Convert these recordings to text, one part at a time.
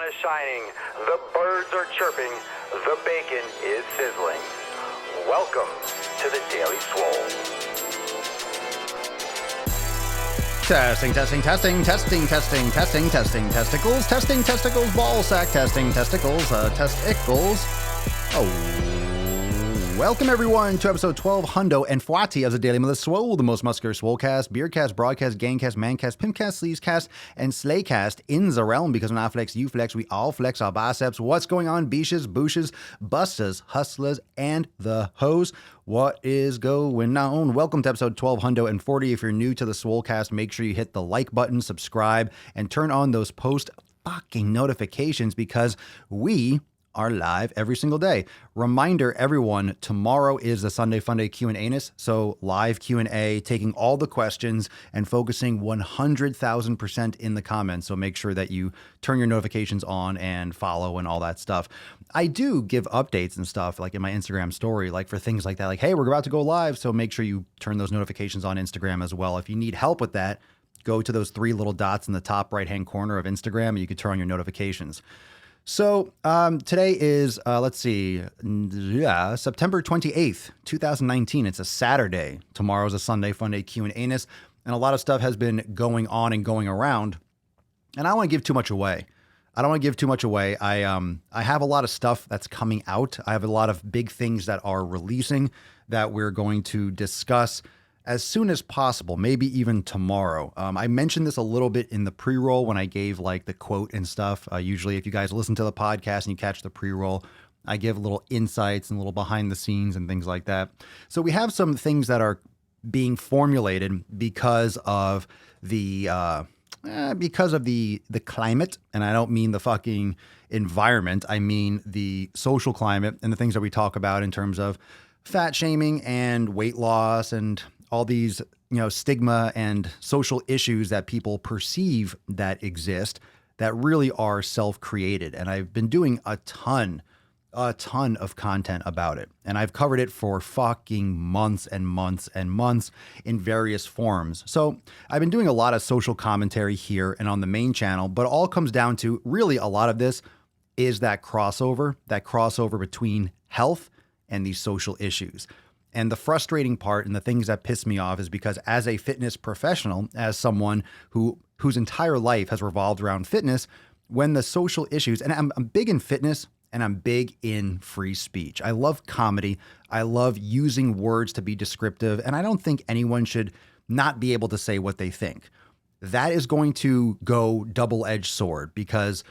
is shining, the birds are chirping, the bacon is sizzling. Welcome to the Daily Swole. Testing, testicles, ball sack, testicles. Welcome everyone to episode 1240 of the Daily Mother Swole, the most muscular swolecast, beercast, broadcast, gangcast, mancast, pimpcast, sleazecast, and slaycast in the realm, because when I flex, you flex, we all flex our biceps. What's going on, beaches, booshes, busters, hustlers, and the hoes? What is going on? Welcome to episode 1240. If you're new to the Swolecast, make sure you hit the like button, subscribe, and turn on those post fucking notifications, because we are live every single day. Reminder, everyone, tomorrow is the Sunday Funday Q&A-ness, so live Q&A, taking all the questions and focusing 100,000% in the comments, so make sure that you turn your notifications on and follow and all that stuff. I do give updates and stuff, like in my Instagram story, like for things like that, like, hey, we're about to go live, so make sure you turn those notifications on Instagram as well. If you need help with that, go to those three little dots in the top right-hand corner of Instagram, and you can turn on your notifications. So today is, September 28th, 2019. It's a Saturday. Tomorrow's a Sunday Funday Q&A-ness, and a lot of stuff has been going on and going around, and I don't want to give too much away. I have a lot of stuff that's coming out. I have a lot of big things that are releasing that we're going to discuss as soon as possible, maybe even tomorrow. I mentioned this a little bit in the pre-roll when I gave like the quote and stuff. Usually if you guys listen to the podcast and you catch the pre-roll, I give little insights and little behind the scenes and things like that. So we have some things that are being formulated because of the climate. And I don't mean the fucking environment. I mean the social climate and the things that we talk about in terms of fat shaming and weight loss and all these, stigma and social issues that people perceive that exist that really are self-created. And I've been doing a ton of content about it. And I've covered it for fucking months and months and months in various forms. So I've been doing a lot of social commentary here and on the main channel, but it all comes down to really a lot of this is that crossover between health and these social issues. And the frustrating part and the things that piss me off is because as a fitness professional, as someone whose entire life has revolved around fitness, when the social issues, and I'm big in fitness and I'm big in free speech. I love comedy. I love using words to be descriptive. And I don't think anyone should not be able to say what they think. That is going to go double-edged sword, because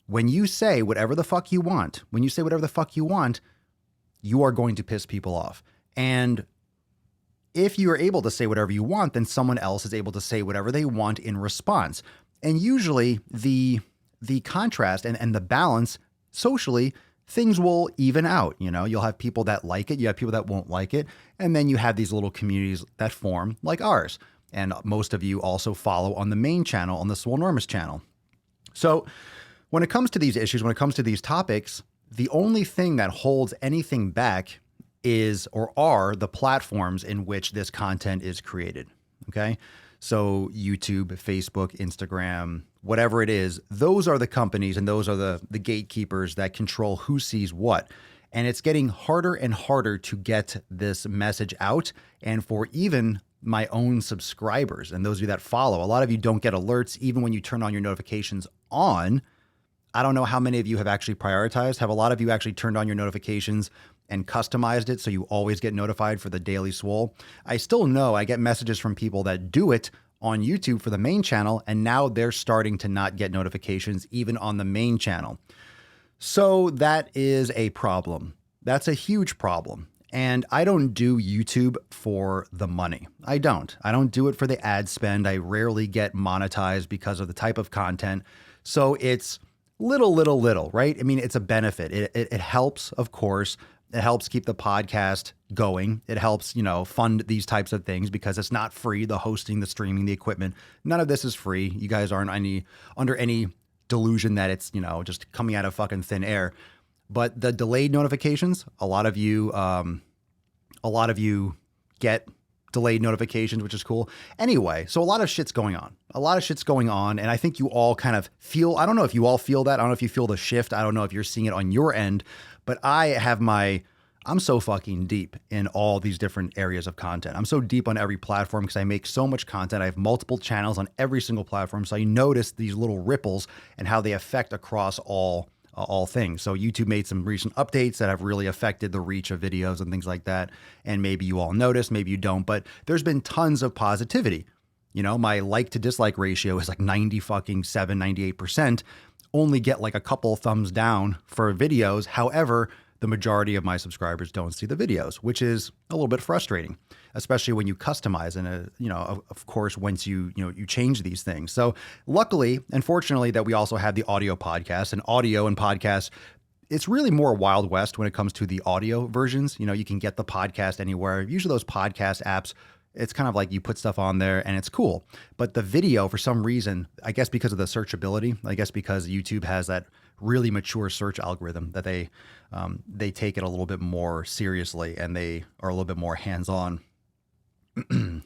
when you say whatever the fuck you want, you are going to piss people off. And if you are able to say whatever you want, then someone else is able to say whatever they want in response. And usually the contrast and the balance socially, things will even out. You'll have people that like it, you have people that won't like it, and then you have these little communities that form like ours. And most of you also follow on the main channel, on the Swolenormous channel. So when it comes to these issues, when it comes to these topics, the only thing that holds anything back are the platforms in which this content is created. Okay. So YouTube, Facebook, Instagram, whatever it is, those are the companies and those are the gatekeepers that control who sees what. And it's getting harder and harder to get this message out. And for even my own subscribers and those of you that follow, a lot of you don't get alerts even when you turn on your notifications on. I don't know how many of you have actually prioritized. Have a lot of you actually turned on your notifications and customized it so you always get notified for the Daily Swole? I still know I get messages from people that do it on YouTube for the main channel, and now they're starting to not get notifications even on the main channel. So that is a problem. That's a huge problem. And I don't do YouTube for the money. I don't do it for the ad spend. I rarely get monetized because of the type of content. So it's little, right? I mean, it's a benefit. It helps, of course. It helps keep the podcast going. It helps, fund these types of things because it's not free. The hosting, the streaming, the equipment, none of this is free. You guys aren't under any delusion that it's, just coming out of fucking thin air. But the delayed notifications, a lot of you get delayed notifications, which is cool. Anyway, so a lot of shit's going on. And I think you all kind of feel, I don't know if you all feel that. I don't know if you feel the shift. I don't know if you're seeing it on your end, but I'm so fucking deep in all these different areas of content. I'm so deep on every platform because I make so much content. I have multiple channels on every single platform. So I notice these little ripples and how they affect across all things. So YouTube made some recent updates that have really affected the reach of videos and things like that. And maybe you all notice, maybe you don't, but there's been tons of positivity. You know, my like to dislike ratio is like 98%, only get like a couple thumbs down for videos. However, the majority of my subscribers don't see the videos, which is a little bit frustrating, especially when you customize and, of course, once you change these things. So luckily and fortunately that we also have the audio podcast, and audio and podcasts, it's really more Wild West when it comes to the audio versions. You know, you can get the podcast anywhere. Usually those podcast apps, it's kind of like you put stuff on there and it's cool. But the video, for some reason, I guess because of the searchability, I guess because YouTube has that really mature search algorithm that they take it a little bit more seriously, and they are a little bit more hands-on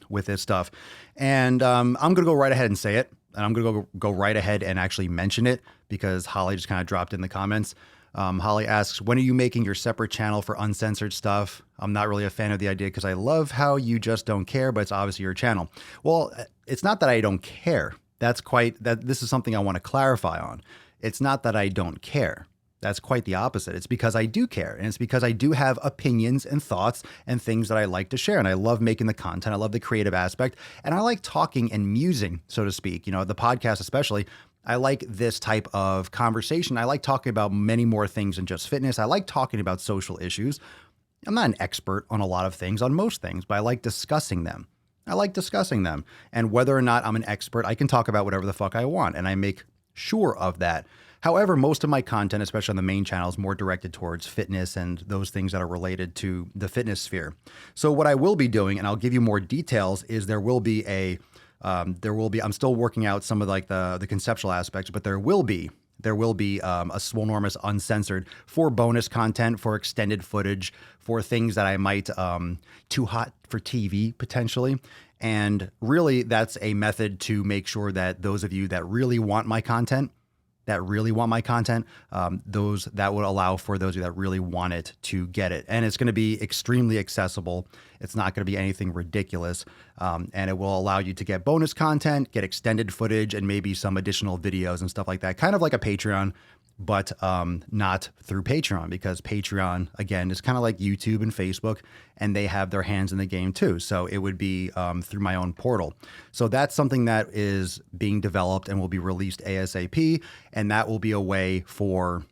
with this stuff. And I'm going to go right ahead and say it, and I'm going to go right ahead and actually mention it because Holly just kind of dropped in the comments. Holly asks, when are you making your separate channel for uncensored stuff? I'm not really a fan of the idea because I love how you just don't care, but it's obviously your channel. Well, it's not that I don't care. This is something I want to clarify on. It's not that I don't care. That's quite the opposite. It's because I do care. And it's because I do have opinions and thoughts and things that I like to share. And I love making the content. I love the creative aspect. And I like talking and musing, so to speak. You know, the podcast especially, I like this type of conversation. I like talking about many more things than just fitness. I like talking about social issues. I'm not an expert on a lot of things, on most things, but I like discussing them. And whether or not I'm an expert, I can talk about whatever the fuck I want. And I make sure of that. However, most of my content, especially on the main channel, is more directed towards fitness and those things that are related to the fitness sphere. So what I will be doing, and I'll give you more details, is I'm still working out some of like the conceptual aspects, but there will be a Swolenormous Uncensored for bonus content, for extended footage, for things that I might too hot for TV potentially. And really, that's a method to make sure that those of you that really want my content, that would allow for those of you that really want it to get it. And it's going to be extremely accessible. It's not going to be anything ridiculous. And it will allow you to get bonus content, get extended footage, and maybe some additional videos and stuff like that. Kind of like a Patreon, but not through Patreon, because Patreon, again, is kind of like YouTube and Facebook, and they have their hands in the game too. So it would be through my own portal. So that's something that is being developed and will be released ASAP. And that will be a way for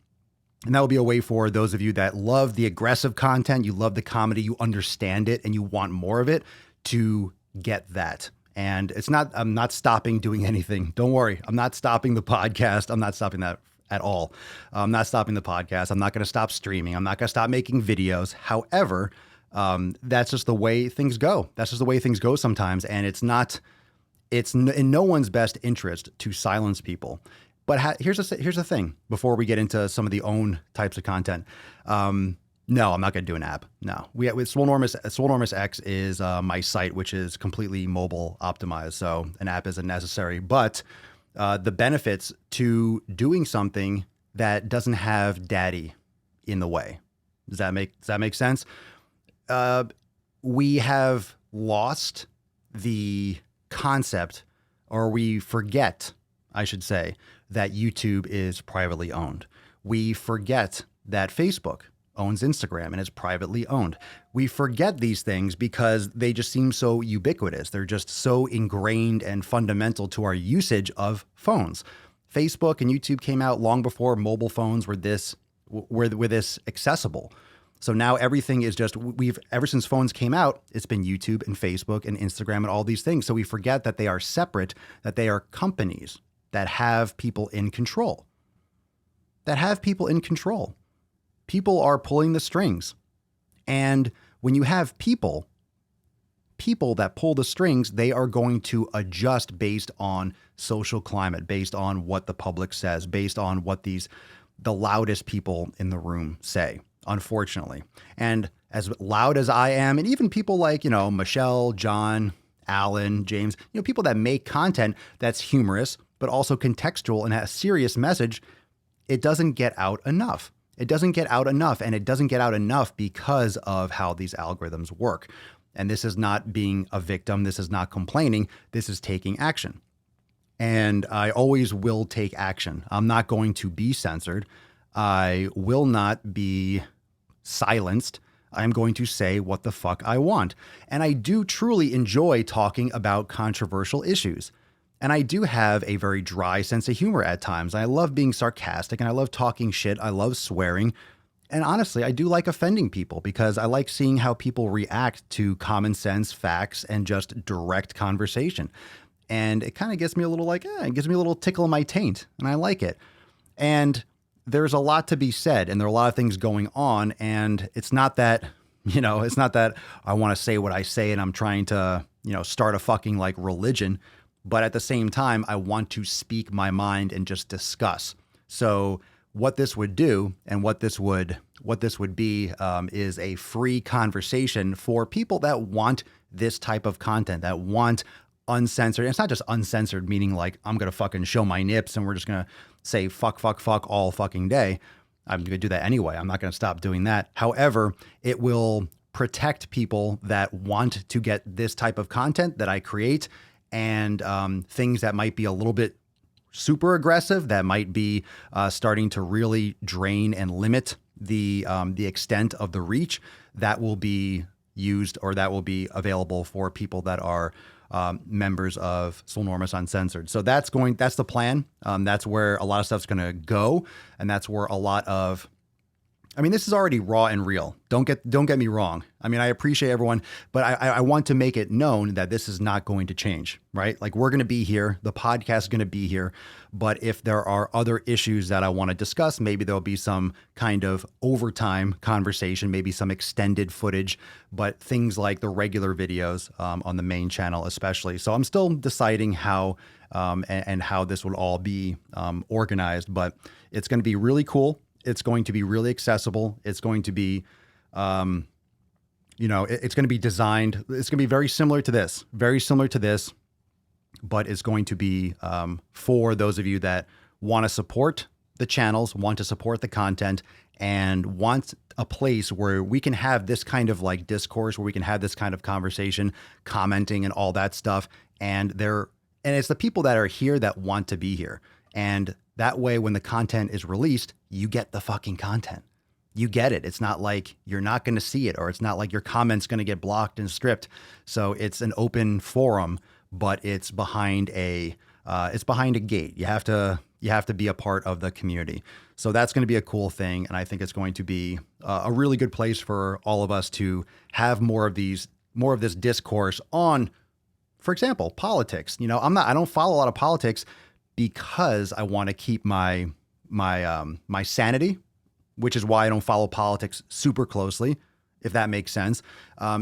those of you that love the aggressive content, you love the comedy, you understand it, and you want more of it, to get that. And I'm not stopping doing anything. Don't worry. I'm not stopping the podcast. I'm not stopping that at all. I'm not stopping the podcast. I'm not going to stop streaming. I'm not going to stop making videos. However, that's just the way things go. That's just the way things go sometimes. And it's in no one's best interest to silence people. But here's the thing before we get into some of the own types of content. No, I'm not going to do an app. No, with Swolenormous X is my site, which is completely mobile optimized. So an app isn't necessary, but the benefits to doing something that doesn't have daddy in the way. Does that make sense? We have lost the concept, or we forget, I should say, that YouTube is privately owned. We forget that Facebook owns Instagram and is privately owned. We forget these things because they just seem so ubiquitous. They're just so ingrained and fundamental to our usage of phones. Facebook and YouTube came out long before mobile phones were this accessible. So now everything is just, ever since phones came out, it's been YouTube and Facebook and Instagram and all these things. So we forget that they are separate, that they are companies that have people in control. People are pulling the strings. And when you have people that pull the strings, they are going to adjust based on social climate, based on what the public says, based on what the loudest people in the room say. unfortunately. And as loud as I am, and even people like, Michelle, John, Alan, James, people that make content that's humorous, but also contextual and has a serious message, it doesn't get out enough. It doesn't get out enough, and it doesn't get out enough because of how these algorithms work. And this is not being a victim. This is not complaining. This is taking action. And I always will take action. I'm not going to be censored. I will not be silenced. I'm going to say what the fuck I want. And I do truly enjoy talking about controversial issues. And I do have a very dry sense of humor at times. I love being sarcastic and I love talking shit. I love swearing. And honestly, I do like offending people because I like seeing how people react to common sense, facts, and just direct conversation. And it kind of gets me a little it gives me a little tickle in my taint, and I like it. And there's a lot to be said, and there are a lot of things going on. And it's not that, it's not that I want to say what I say and I'm trying to, start a fucking religion. But at the same time, I want to speak my mind and just discuss. So what this would do and what this would be is a free conversation for people that want this type of content, that want uncensored. And it's not just uncensored, meaning I'm going to fucking show my nips and we're just going to say fuck all fucking day. I'm going to do that anyway. I'm not going to stop doing that. However, it will protect people that want to get this type of content that I create, and things that might be a little bit super aggressive, that might be starting to really drain and limit the extent of the reach, that will be used, or that will be available for people that are members of Swolenormous UNCENSORED. So that's the plan. That's where a lot of stuff's going to go. And that's where a lot of, this is already raw and real. Don't get me wrong. I appreciate everyone, but I want to make it known that this is not going to change, right? We're going to be here. The podcast is going to be here. But if there are other issues that I want to discuss, maybe there'll be some kind of overtime conversation, maybe some extended footage, but things like the regular videos on the main channel, especially. So I'm still deciding how and how this would all be organized, but it's going to be really cool. It's going to be really accessible. It's going to be, it's going to be designed. It's going to be very similar to this, but it's going to be for those of you that want to support the channels, want to support the content, and want a place where we can have this kind of discourse, where we can have this kind of conversation, commenting and all that stuff. And it's the people that are here that want to be here. And that way, when the content is released, you get the fucking content. You get it. It's not like you're not going to see it, or it's not like your comment's going to get blocked and stripped. So it's an open forum, but it's behind a gate. You have to be a part of the community. So that's going to be a cool thing, and I think it's going to be a really good place for all of us to have more of this discourse on, for example, politics. I don't follow a lot of politics because I want to keep my sanity, which is why I don't follow politics super closely, if that makes sense.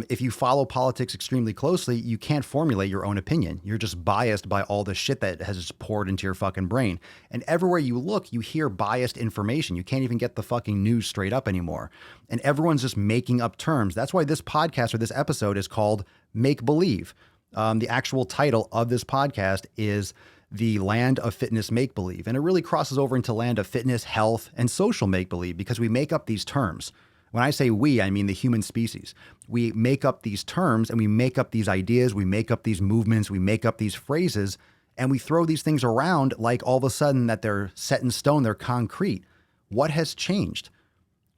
If you follow politics extremely closely, you can't formulate your own opinion. You're just biased by all the shit that has just poured into your fucking brain. And everywhere you look, you hear biased information. You can't even get the fucking news straight up anymore. And everyone's just making up terms. That's why this podcast, or this episode, is called Make Believe. The actual title of this podcast is The Land of Fitness Make-Believe. And it really crosses over into land of fitness, health, and social make-believe, because we make up these terms. When I say we, I mean the human species. We make up these terms and we make up these ideas, we make up these movements, we make up these phrases, and we throw these things around like all of a sudden that they're set in stone, they're concrete. What has changed?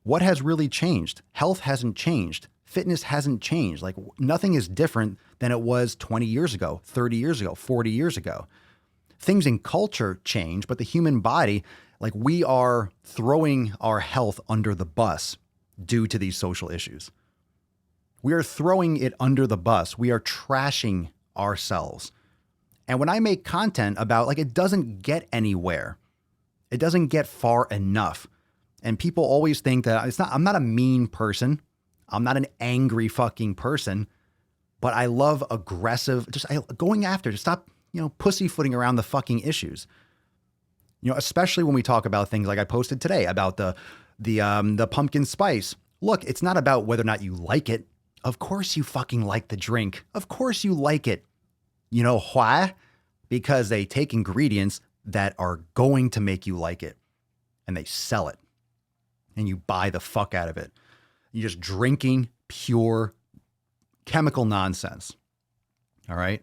What has really changed? Health hasn't changed. Fitness hasn't changed. Nothing is different than it was 20 years ago, 30 years ago, 40 years ago. Things in culture change, but the human body, we are throwing our health under the bus due to these social issues. We are throwing it under the bus. We are trashing ourselves. And when I make content about, it doesn't get anywhere. It doesn't get far enough. And people always think that I'm not a mean person. I'm not an angry fucking person, but I love aggressive, going after, to stop, pussyfooting around the fucking issues. Especially when we talk about things like I posted today about the The pumpkin spice. Look, it's not about whether or not you like it. Of course you fucking like the drink. Of course you like it. You know why? Because they take ingredients that are going to make you like it and they sell it and you buy the fuck out of it. You're just drinking pure chemical nonsense. All right.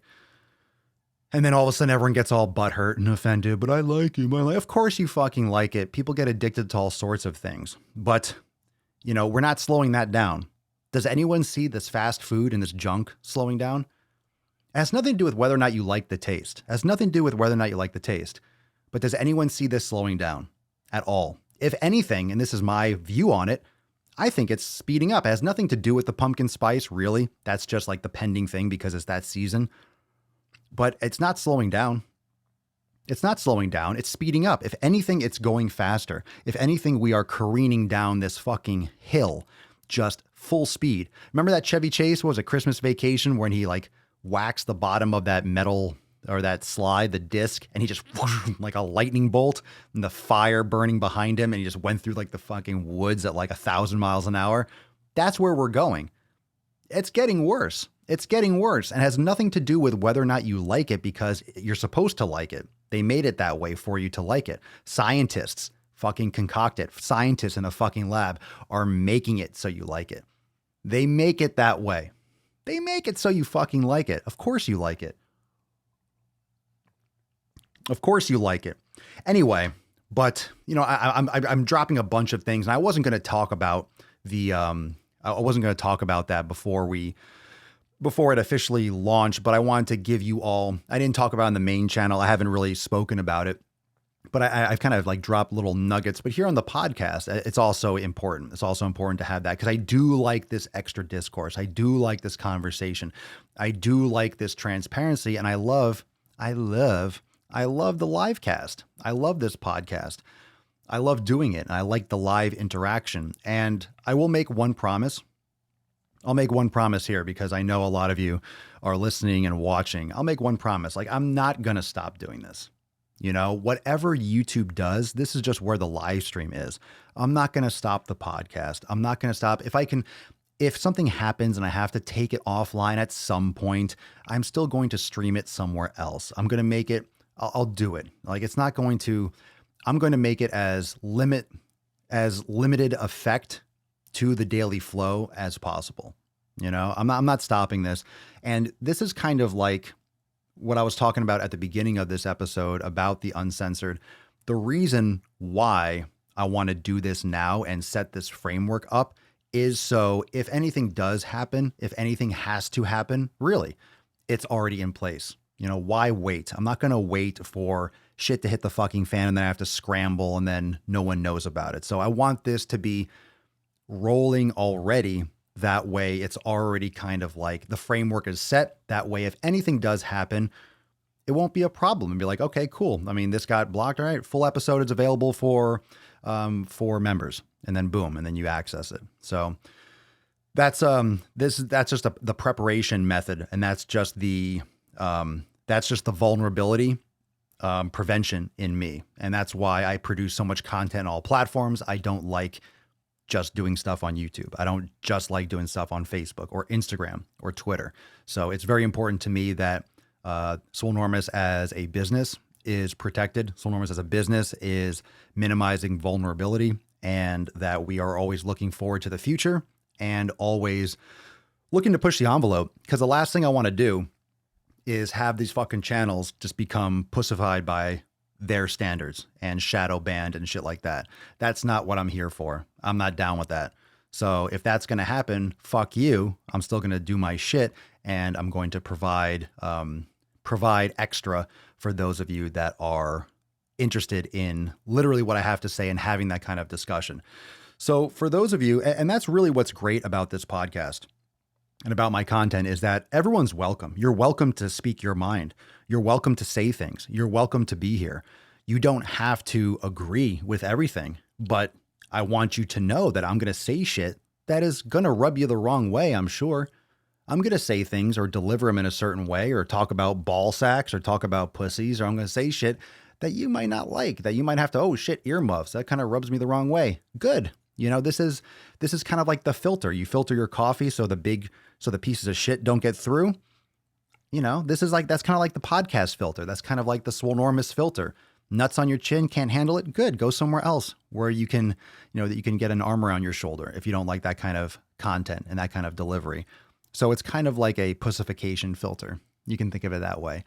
And then all of a sudden everyone gets all butthurt and offended, but I like it. Of course you fucking like it. People get addicted to all sorts of things, but you know, we're not slowing that down. Does anyone see this fast food and this junk slowing down? It has nothing to do with whether or not you like the taste. It has nothing to do with whether or not you like the taste. But does anyone see this slowing down at all? If anything, and this is my view on it, I think it's speeding up. It has nothing to do with the pumpkin spice, really. That's just like the pending thing because it's that season. But it's not slowing down. It's not slowing down. It's speeding up. If anything, it's going faster. If anything, we are careening down this fucking hill, just full speed. Remember that Chevy Chase? What was it, Christmas Vacation, when he like waxed the bottom of that metal or that slide, the disc, and he just whoosh, like a lightning bolt and the fire burning behind him. And he just went through like the fucking woods at like 1,000 miles an hour. That's where we're going. It's getting worse. It's getting worse and has nothing to do with whether or not you like it because you're supposed to like it. They made it that way for you to like it. Scientists fucking concoct it. Scientists in a fucking lab are making it so you like it. They make it that way. They make it so you fucking like it. Of course you like it. Of course you like it. Anyway, but you know, I'm dropping a bunch of things, and I wasn't going to talk about that before it officially launched, but I wanted to give you all, I didn't talk about it on the main channel. I haven't really spoken about it, but I've kind of like dropped little nuggets, but here on the podcast, it's also important. It's also important to have that because I do like this extra discourse. I do like this conversation. I do like this transparency. And I love the live cast. I love this podcast. I love doing it. And I like the live interaction. And I will make one promise. I'll make one promise here because I know a lot of you are listening and watching. I'll make one promise. Like, I'm not going to stop doing this. You know, whatever YouTube does, this is just where the live stream is. I'm not going to stop the podcast. I'm not going to stop. If something happens and I have to take it offline at some point, I'm still going to stream it somewhere else. I'm going to make it, I'll do it. Like, it's not going to, I'm going to make it as limited effect to the daily flow as possible. You know, I'm not stopping this. And this is kind of like what I was talking about at the beginning of this episode about the uncensored. The reason why I want to do this now and set this framework up is so if anything does happen, if anything has to happen, really, it's already in place. You know, why wait? I'm not going to wait for shit to hit the fucking fan and then I have to scramble and then no one knows about it. So I want this to be rolling already. That way it's already kind of like the framework is set. That way, if anything does happen, it won't be a problem and be like, okay, cool. I mean, this got blocked. All right. Full episode is available for members, and then boom. And then you access it. So that's just the preparation method. And that's just the vulnerability prevention in me. And that's why I produce so much content on all platforms. I don't like just doing stuff on YouTube. I don't just like doing stuff on Facebook or Instagram or Twitter. So it's very important to me that Swolenormous as a business is protected. Swolenormous as a business is minimizing vulnerability, and that we are always looking forward to the future and always looking to push the envelope. Because the last thing I want to do is have these fucking channels just become pussified by their standards and shadow banned and shit like that. That's not what I'm here for. I'm not down with that. So if that's going to happen, fuck you. I'm still going to do my shit, and I'm going to provide extra for those of you that are interested in literally what I have to say and having that kind of discussion. So for those of you, and that's really what's great about this podcast and about my content, is that everyone's welcome. You're welcome to speak your mind. You're welcome to say things. You're welcome to be here. You don't have to agree with everything, but I want you to know that I'm going to say shit that is going to rub you the wrong way, I'm sure. I'm going to say things or deliver them in a certain way, or talk about ball sacks or talk about pussies, or I'm going to say shit that you might not like, that you might have to, oh shit, earmuffs. That kind of rubs me the wrong way. Good. This is kind of like the filter. You filter your coffee so the pieces of shit don't get through. That's kind of like the podcast filter. That's kind of like the Swolenormous filter. Nuts on your chin, can't handle it? Good. Go somewhere else where you can, that you can get an arm around your shoulder if you don't like that kind of content and that kind of delivery. So it's kind of like a pussification filter. You can think of it that way.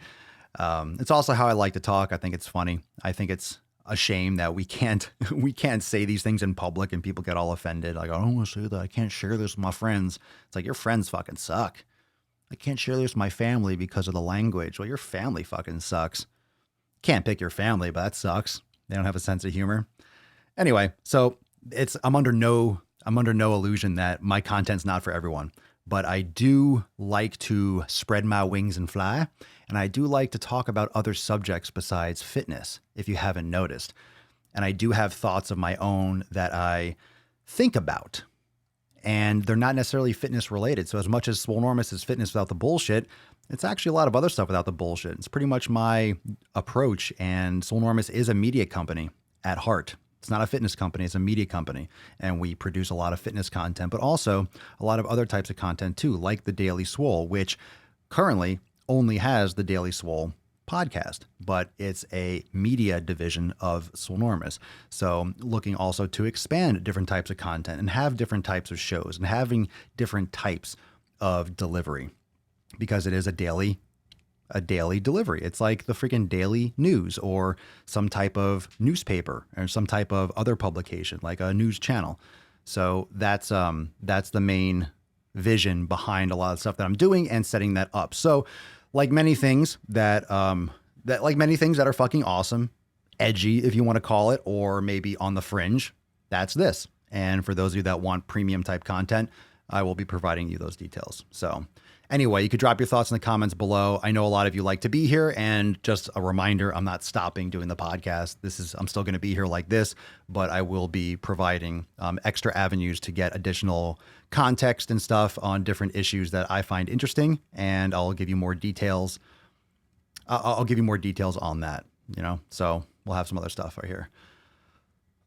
It's also how I like to talk. I think it's funny. I think it's a shame that we can't say these things in public and people get all offended. Like, I don't want to say that. I can't share this with my friends. It's like, your friends fucking suck. I can't share this with my family because of the language. Well, your family fucking sucks. Can't pick your family, but that sucks. They don't have a sense of humor. Anyway, so I'm under no illusion that my content's not for everyone, but I do like to spread my wings and fly. And I do like to talk about other subjects besides fitness, if you haven't noticed. And I do have thoughts of my own that I think about, and they're not necessarily fitness related. So as much as Swolenormous is fitness without the bullshit, it's actually a lot of other stuff without the bullshit. It's pretty much my approach. And Swolenormous is a media company at heart. It's not a fitness company. It's a media company. And we produce a lot of fitness content, but also a lot of other types of content too, like the Daily Swole, which currently only has the Daily Swole podcast, but it's a media division of Swolenormous. So looking also to expand different types of content and have different types of shows and having different types of delivery, because it is a daily delivery. It's like the freaking daily news or some type of newspaper or some type of other publication, like a news channel. So that's the main vision behind a lot of stuff that I'm doing and setting that up. So like many things that are fucking awesome, edgy, if you want to call it, or maybe on the fringe, that's this. And for those of you that want premium type content, I will be providing you those details. So anyway, you could drop your thoughts in the comments below. I know a lot of you like to be here, and just a reminder, I'm not stopping doing the podcast. I'm still going to be here like this, but I will be providing extra avenues to get additional context and stuff on different issues that I find interesting, and I'll give you more details. I'll give you more details on that, so we'll have some other stuff right here.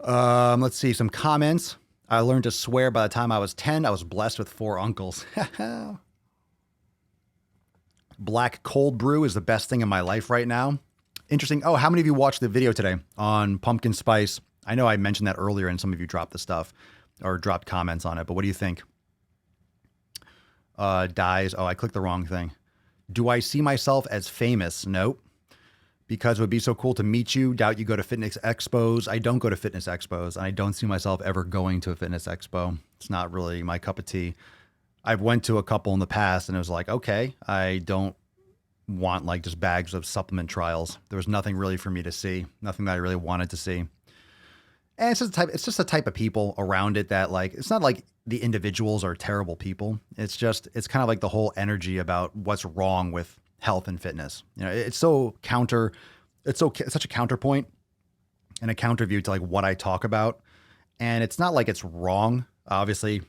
Let's see some comments. I learned to swear by the time I was 10. I was blessed with 4 uncles. Black cold brew is the best thing in my life right now. Interesting. Oh, how many of you watched the video today on pumpkin spice? I know I mentioned that earlier and some of you dropped the stuff or dropped comments on it, but what do you think? Dies. Oh, I clicked the wrong thing. Do I see myself as famous? Nope. Because it would be so cool to meet you. Doubt you go to fitness expos. I don't go to fitness expos. And I don't see myself ever going to a fitness expo. It's not really my cup of tea. I've went to a couple in the past and it was like, okay, I don't want like just bags of supplement trials. There was nothing really for me to see. Nothing that I really wanted to see. And it's just a type of people around it that like, it's not like the individuals are terrible people. It's kind of like the whole energy about what's wrong with health and fitness. It's such a counterpoint and a counter view to like what I talk about. And it's not like it's wrong. Obviously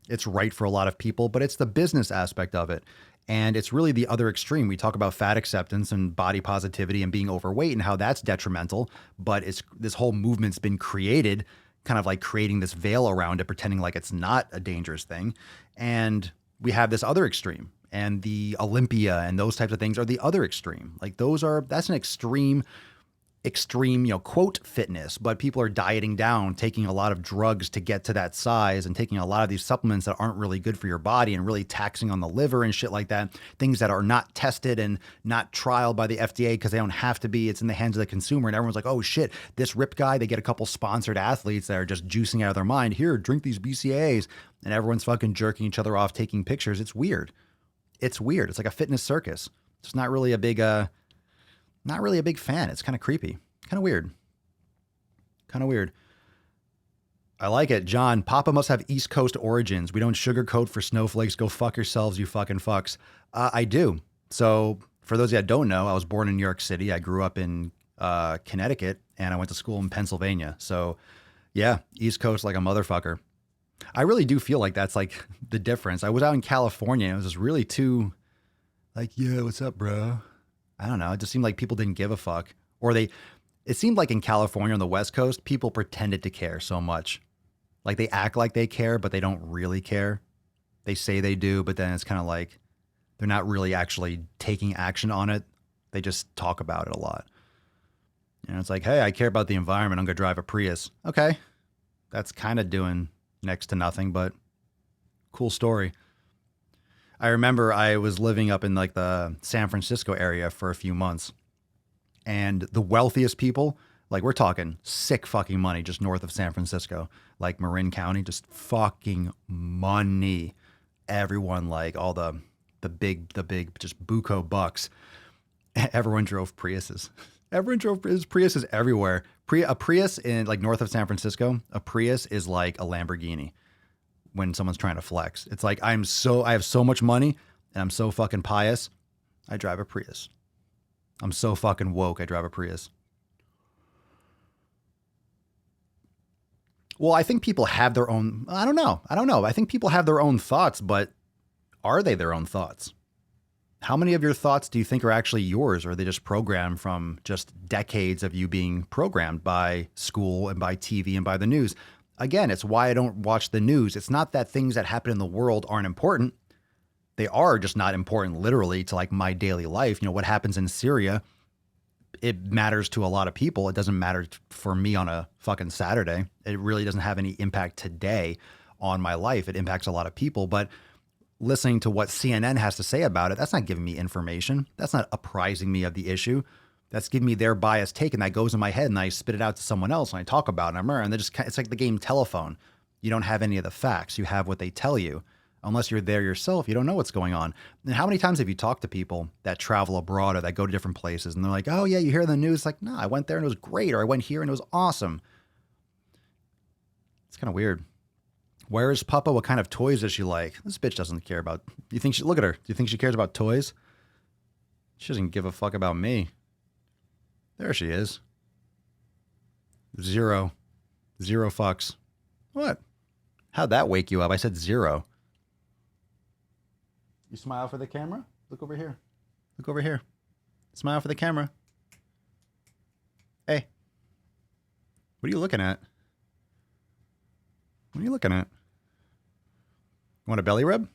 it's right for a lot of people, but it's the business aspect of it. And it's really the other extreme. We talk about fat acceptance and body positivity and being overweight and how that's detrimental, but this whole movement's been created, kind of like creating this veil around it, pretending like it's not a dangerous thing. And we have this other extreme, and the Olympia and those types of things are the other extreme. Like that's an extreme, quote fitness, but people are dieting down, taking a lot of drugs to get to that size and taking a lot of these supplements that aren't really good for your body and really taxing on the liver and shit like that. Things that are not tested and not trialed by the FDA because they don't have to be. It's in the hands of the consumer. And everyone's like, oh shit, this ripped guy, they get a couple sponsored athletes that are just juicing out of their mind. Here, drink these BCAAs. And everyone's fucking jerking each other off, taking pictures. It's weird. It's like a fitness circus. It's not really a big fan. It's kind of creepy. Kind of weird. I like it. John, Papa must have East Coast origins. We don't sugarcoat for snowflakes. Go fuck yourselves, you fucking fucks. I do. So for those of you that don't know, I was born in New York City. I grew up in Connecticut, and I went to school in Pennsylvania. So yeah, East Coast like a motherfucker. I really do feel like that's like the difference. I was out in California, and it was just really too like, yeah, what's up, bro? I don't know. It just seemed like people didn't give a fuck. Or it seemed like in California on the West Coast, people pretended to care so much. Like they act like they care, but they don't really care. They say they do, but then it's kind of like they're not really actually taking action on it. They just talk about it a lot. You know, it's like, hey, I care about the environment. I'm going to drive a Prius. Okay. That's kind of doing next to nothing, but cool story. I remember I was living up in like the San Francisco area for a few months, and the wealthiest people, like we're talking sick fucking money just north of San Francisco, like Marin County, just fucking money. Everyone, like all the big just buco bucks. Everyone drove Priuses. Everyone drove Priuses everywhere. A Prius in like north of San Francisco, a Prius is like a Lamborghini when someone's trying to flex. It's like I have so much money and I'm so fucking pious. I drive a Prius. I'm so fucking woke. I drive a Prius. Well, I think people have their own, I don't know. I think people have their own thoughts, but are they their own thoughts? How many of your thoughts do you think are actually yours, or are they just programmed from just decades of you being programmed by school and by TV and by the news? Again, it's why I don't watch the news. It's not that things that happen in the world aren't important. They are just not important literally to like my daily life. You know, what happens in Syria, it matters to a lot of people. It doesn't matter for me on a fucking Saturday. It really doesn't have any impact today on my life. It impacts a lot of people, but listening to what CNN has to say about it, that's not giving me information. That's not apprising me of the issue. That's giving me their biased take, and that goes in my head, and I spit it out to someone else, and I talk about it, and it's like the game telephone. You don't have any of the facts. You have what they tell you. Unless you're there yourself, you don't know what's going on. And how many times have you talked to people that travel abroad or that go to different places, and they're like, oh yeah, you hear the news? Like, no, I went there and it was great, or I went here and it was awesome. It's kind of weird. Where is Papa? What kind of toys does she like? This bitch doesn't care about, look at her. Do you think she cares about toys? She doesn't give a fuck about me. There she is. Zero fucks. What? How'd that wake you up? I said zero. You smile for the camera? Look over here. Look over here. Smile for the camera. Hey. What are you looking at? What are you looking at? You want a belly rub?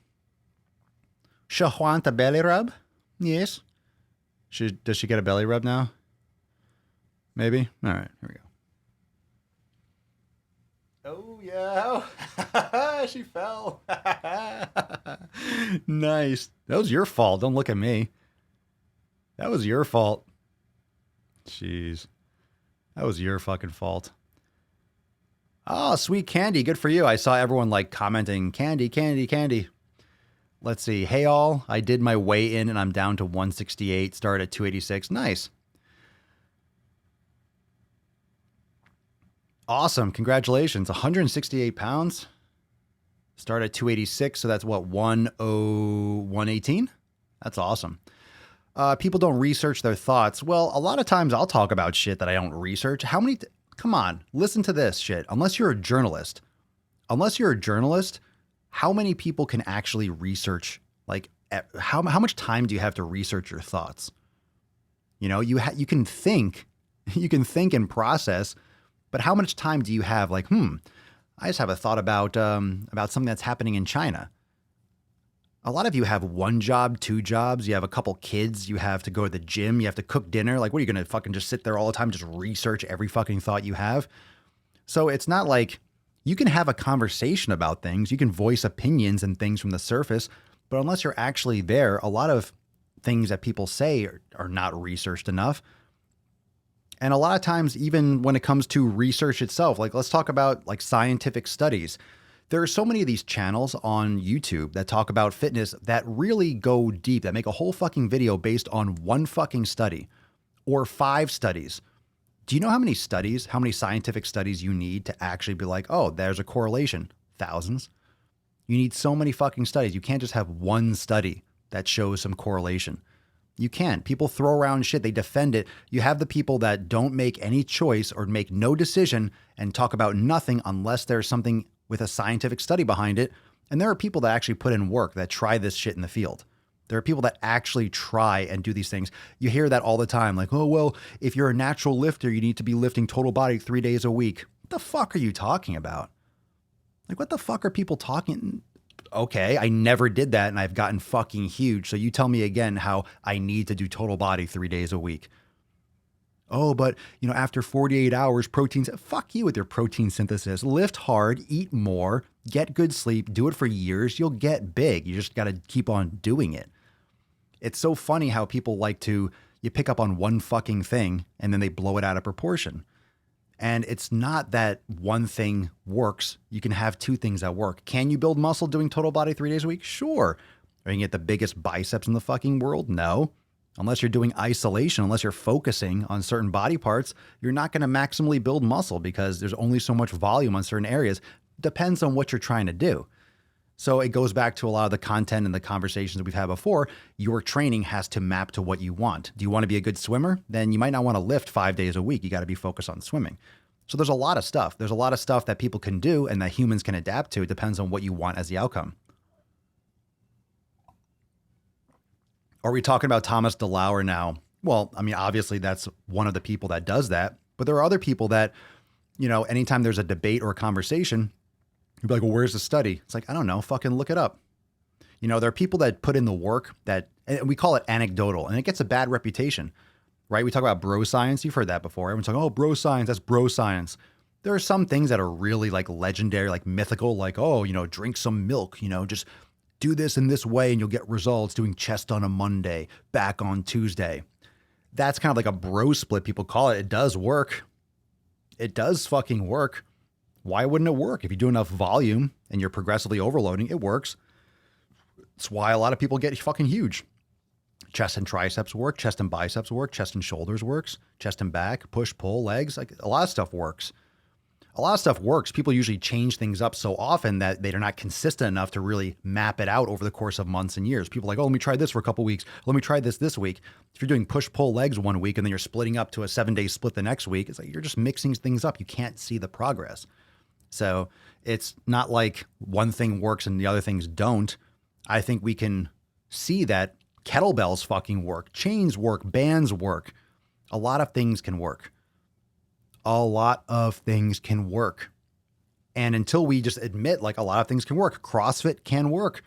She want a belly rub? Yes. Does she get a belly rub now? Maybe? All right, here we go. Oh, yeah. She fell. Nice. That was your fault. Don't look at me. That was your fault. Jeez. That was your fucking fault. Oh, sweet candy. Good for you. I saw everyone like commenting, candy, candy, candy. Let's see. Hey, all. I did my weigh in and I'm down to 168. Started at 286. Nice. Awesome. Congratulations. 168 pounds. Start at 286. So that's what, 118? That's awesome. People don't research their thoughts. Well, a lot of times I'll talk about shit that I don't research. Come on, listen to this shit. Unless you're a journalist, how many people can actually research? Like, how much time do you have to research your thoughts? You know, you can think and process, but how much time do you have? Like, I just have a thought about something that's happening in China. A lot of you have one job, two jobs. You have a couple kids. You have to go to the gym. You have to cook dinner. Like, what are you going to fucking just sit there all the time, just research every fucking thought you have? So it's not like you can have a conversation about things. You can voice opinions and things from the surface, but unless you're actually there, a lot of things that people say are not researched enough. And a lot of times, even when it comes to research itself, like let's talk about like scientific studies. There are so many of these channels on YouTube that talk about fitness that really go deep, that make a whole fucking video based on one fucking study or 5 studies. Do you know how many scientific studies you need to actually be like, oh, there's a correlation? Thousands. You need so many fucking studies. You can't just have one study that shows some correlation. You can't. People throw around shit. They defend it. You have the people that don't make any choice or make no decision and talk about nothing unless there's something with a scientific study behind it. And there are people that actually put in work that try this shit in the field. There are people that actually try and do these things. You hear that all the time. Like, oh, well, if you're a natural lifter, you need to be lifting total body 3 days a week. What the fuck are you talking about? Like, what the fuck are people talking? Okay, I never did that and I've gotten fucking huge. So you tell me again how I need to do total body 3 days a week. Oh, but after 48 hours, proteins, fuck you with your protein synthesis. Lift hard, eat more, get good sleep, do it for years. You'll get big. You just got to keep on doing it. It's so funny how people you pick up on one fucking thing and then they blow it out of proportion. And it's not that one thing works. You can have two things that work. Can you build muscle doing total body 3 days a week? Sure. Are you gonna get the biggest biceps in the fucking world? No. Unless you're doing isolation, unless you're focusing on certain body parts, you're not going to maximally build muscle because there's only so much volume on certain areas. Depends on what you're trying to do. So it goes back to a lot of the content and the conversations that we've had before. Your training has to map to what you want. Do you want to be a good swimmer? Then you might not want to lift 5 days a week. You got to be focused on swimming. So there's a lot of stuff. There's a lot of stuff that people can do and that humans can adapt to. It depends on what you want as the outcome. Are we talking about Thomas DeLauer now? Well, I mean, obviously that's one of the people that does that, but there are other people that, anytime there's a debate or a conversation, you'd be like, well, where's the study? It's like, I don't know, fucking look it up. There are people that put in the work and we call it anecdotal, and it gets a bad reputation, right? We talk about bro science. You've heard that before. Everyone's like, oh, bro science, that's bro science. There are some things that are really like legendary, like mythical, like, oh, drink some milk, just do this in this way and you'll get results. Doing chest on a Monday, back on Tuesday. That's kind of like a bro split, people call it. It does work. It does fucking work. Why wouldn't it work? If you do enough volume and you're progressively overloading, it works. It's why a lot of people get fucking huge. Chest and triceps work, chest and biceps work, chest and shoulders works, chest and back, push, pull, legs. Like a lot of stuff works. A lot of stuff works. People usually change things up so often that they're not consistent enough to really map it out over the course of months and years. People are like, oh, let me try this for a couple weeks. Let me try this week. If you're doing push, pull, legs 1 week and then you're splitting up to a 7-day split the next week, it's like you're just mixing things up. You can't see the progress. So it's not like one thing works and the other things don't. I think we can see that kettlebells fucking work, chains work, bands work. A lot of things can work. A lot of things can work. And until we just admit like a lot of things can work, CrossFit can work,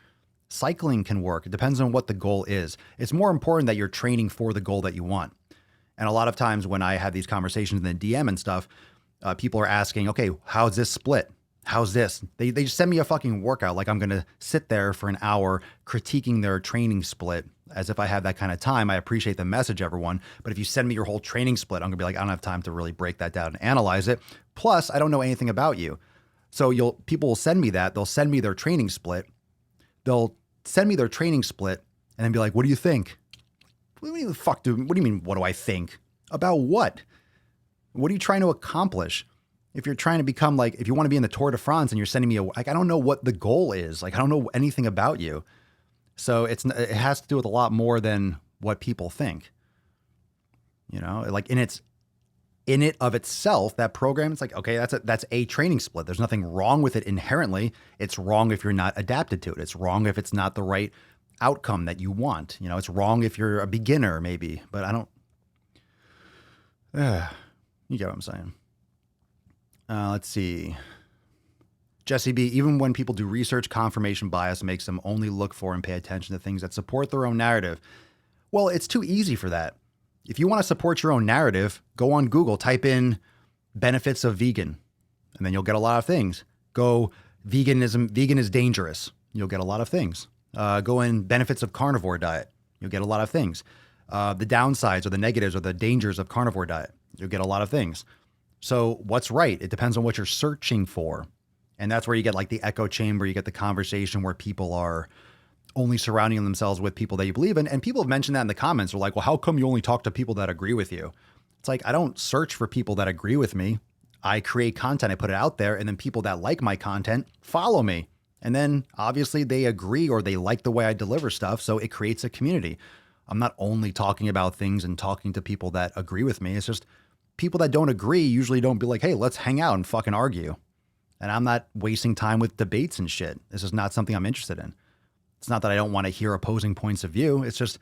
cycling can work. It depends on what the goal is. It's more important that you're training for the goal that you want. And a lot of times when I have these conversations in the DM and stuff, people are asking, okay, how's this split? How's this? They just send me a fucking workout. Like I'm going to sit there for an hour critiquing their training split as if I have that kind of time. I appreciate the message, everyone. But if you send me your whole training split, I'm going to be like, I don't have time to really break that down and analyze it. Plus, I don't know anything about you. So people will send me that. They'll send me their training split. They'll send me their training split and then be like, what do you think? What do you mean, what do I think? About what? What are you trying to accomplish? If you're trying to become if you want to be in the Tour de France and you're sending me I don't know what the goal is. I don't know anything about you. So it has to do with a lot more than what people think. In it of itself, that program, it's like, okay, that's a training split. There's nothing wrong with it inherently. It's wrong if you're not adapted to it. It's wrong if it's not the right outcome that you want. It's wrong if you're a beginner maybe, but I don't, you get what I'm saying? Let's see. Jesse B, even when people do research, confirmation bias makes them only look for and pay attention to things that support their own narrative. Well, it's too easy for that. If you want to support your own narrative, go on Google, type in benefits of vegan, and then you'll get a lot of things. Go vegan is dangerous. You'll get a lot of things. Go in benefits of carnivore diet. You'll get a lot of things. The downsides or the negatives or the dangers of carnivore diet. You'll get a lot of things. So what's right? It depends on what you're searching for. And that's where you get the echo chamber. You get the conversation where people are only surrounding themselves with people that you believe in. And people have mentioned that in the comments. They're like, well, how come you only talk to people that agree with you? It's like, I don't search for people that agree with me. I create content, I put it out there, and then people that like my content follow me. And then obviously they agree or they like the way I deliver stuff. So it creates a community. I'm not only talking about things and talking to people that agree with me. It's just people that don't agree usually don't be like, hey, let's hang out and fucking argue. And I'm not wasting time with debates and shit. This is not something I'm interested in. It's not that I don't want to hear opposing points of view. It's just,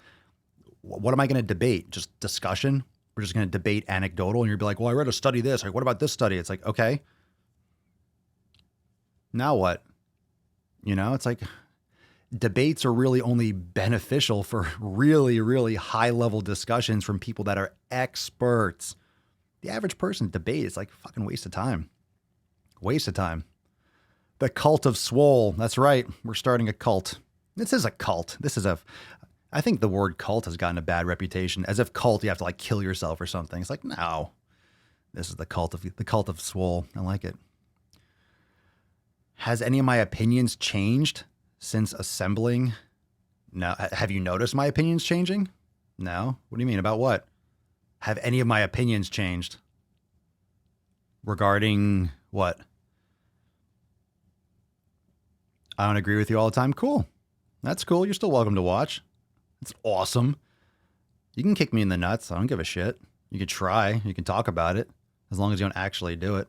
what am I going to debate? Just discussion? We're just going to debate anecdotal and you'll be like, well, I read a study this. Like, what about this study? It's like, okay. Now what? You know, it's like debates are really only beneficial for really, really high level discussions from people that are experts. The average person debate is like a fucking waste of time. Waste of time. The cult of Swole. That's right. We're starting a cult. This is a cult. I think the word cult has gotten a bad reputation. As if cult, you have to like kill yourself or something. It's like, no. This is the cult of Swole. I like it. Has any of my opinions changed since assembling? No. Have you noticed my opinions changing? No. What do you mean? About what? Have any of my opinions changed? Regarding what? I don't agree with you all the time. Cool. That's cool. You're still welcome to watch. It's awesome. You can kick me in the nuts. I don't give a shit. You can try. You can talk about it. As long as you don't actually do it.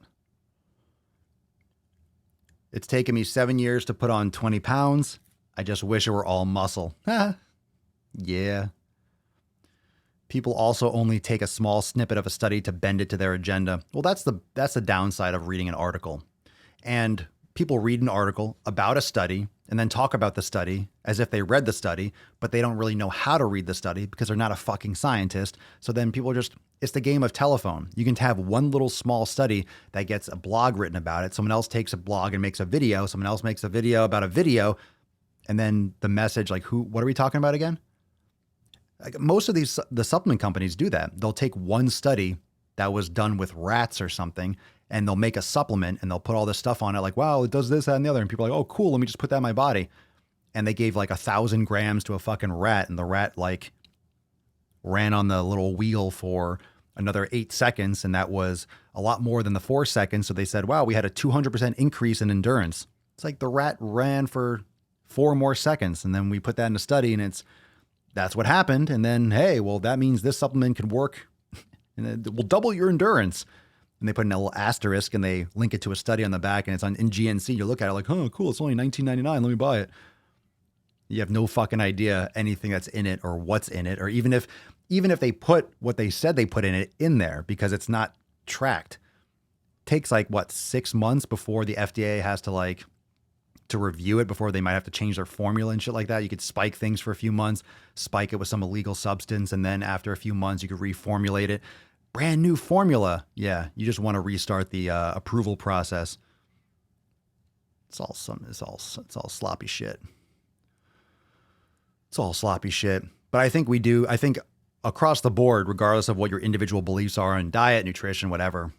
It's taken me 7 years to put on 20 pounds. I just wish it were all muscle. Yeah. People also only take a small snippet of a study to bend it to their agenda. Well, that's the downside of reading an article. And people read an article about a study and then talk about the study as if they read the study, but they don't really know how to read the study because they're not a fucking scientist. So then people are just, it's the game of telephone. You can have one little small study that gets a blog written about it. Someone else takes a blog and makes a video. Someone else makes a video about a video. And then the message, like what are we talking about again? Like most of the supplement companies do that. They'll take one study that was done with rats or something, and they'll make a supplement and they'll put all this stuff on it. Like, wow, it does this, that, and the other. And people are like, oh, cool. Let me just put that in my body. And they gave like 1,000 grams to a fucking rat. And the rat like ran on the little wheel for another 8 seconds. And that was a lot more than the 4 seconds. So they said, wow, we had a 200% increase in endurance. It's like the rat ran for 4 more seconds. And then we put that in a study and that's what happened. And then, hey, well, that means this supplement can work and it will double your endurance. And they put in a little asterisk and they link it to a study on the back and it's in GNC. You look at it like, oh, cool. It's only $19.99. Let me buy it. You have no fucking idea anything that's in it or what's in it. Or even if they put what they said they put in it in there because it's not tracked. It takes like 6 months before the FDA has to review it, before they might have to change their formula and shit like that. You could spike things for a few months, spike it with some illegal substance. And then after a few months, you could reformulate it. Brand new formula. Yeah. You just want to restart the approval process. It's all sloppy shit. It's all sloppy shit. But I think across the board, regardless of what your individual beliefs are on diet, nutrition, whatever,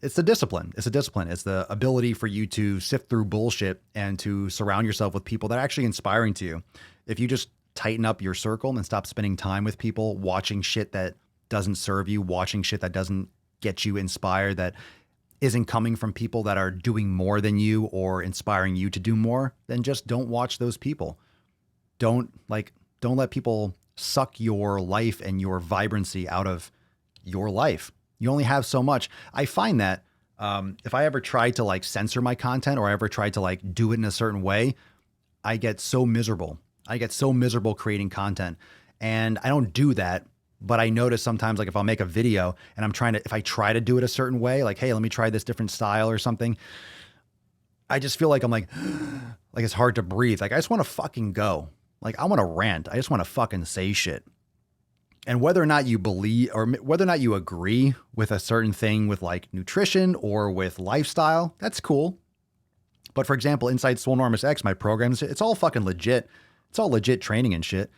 it's the discipline. It's a discipline. It's the ability for you to sift through bullshit and to surround yourself with people that are actually inspiring to you. If you just tighten up your circle and stop spending time with people watching shit that doesn't serve you, watching shit that doesn't get you inspired, that isn't coming from people that are doing more than you or inspiring you to do more, then just don't watch those people. Don't let people suck your life and your vibrancy out of your life. You only have so much. I find that if I ever try to censor my content or I ever try to do it in a certain way, I get so miserable. I get so miserable creating content, and I don't do that. But I notice sometimes, if I'll make a video and if I try to do it a certain way, hey, let me try this different style or something, I just feel like I'm it's hard to breathe. I just want to fucking go. I want to rant. I just want to fucking say shit. And whether or not you believe or whether or not you agree with a certain thing with nutrition or with lifestyle, that's cool. But for example, inside Swolenormous X, my programs, it's all fucking legit. It's all legit training and shit.